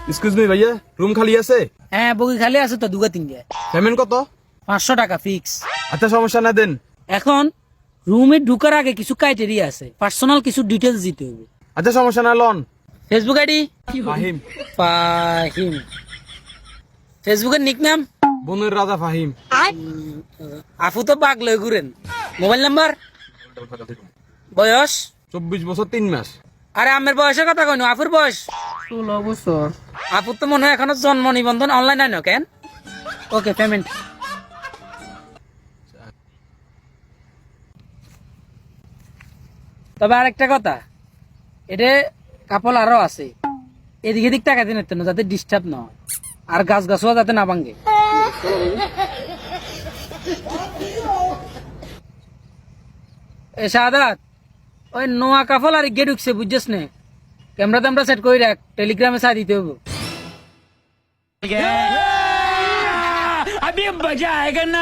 Excuse me ভাইয়া, room খালি আছে? হ্যাঁ বগি খালি আছে তো, দুগা তিনগে। পেমেন্ট কত? 500 টাকা ফিক্স। আচ্ছা সমস্যা না, দেন। এখন রুমে ঢুকার আগে কিছু ক্রাইটেরিয়া আছে, পার্সোনাল কিছু ডিটেলস দিতে হবে। আচ্ছা সমস্যা না, লন। Facebook ID? ফাহিম। ফাহিম। ফেসবুকের নিকনেম? বনের রাজা ফাহিম। আফু তো বাঘ লই ঘুরেন। Mobile number? বয়স? 24 বছর 3 মাস। আরে আমের বয়সের কথা কইনো, আফুর বয়স 16 বছর। আফুর তো মনে হয় এখনো জন্ম নিবন্ধন অনলাইন হয় না কেন? ওকে, পেমেন্ট। তবে আরেকটা কথা, এটা কাপল আরো আছে, এদিকে দিক টাকা দিন না যাতে ডিস্টার্ব না হয়, আর গাছ গাছও যাতে না ভাঙে। এ শাহাদাত, ওই নোয়া কাফল আর ইগে ঢুকছে বুঝছিস না, ক্যামেরা ট্যামেরা সেট করে রাখ, টেলিগ্রামে ছাড় দিতে হবে। अभी मजा आएगा ना।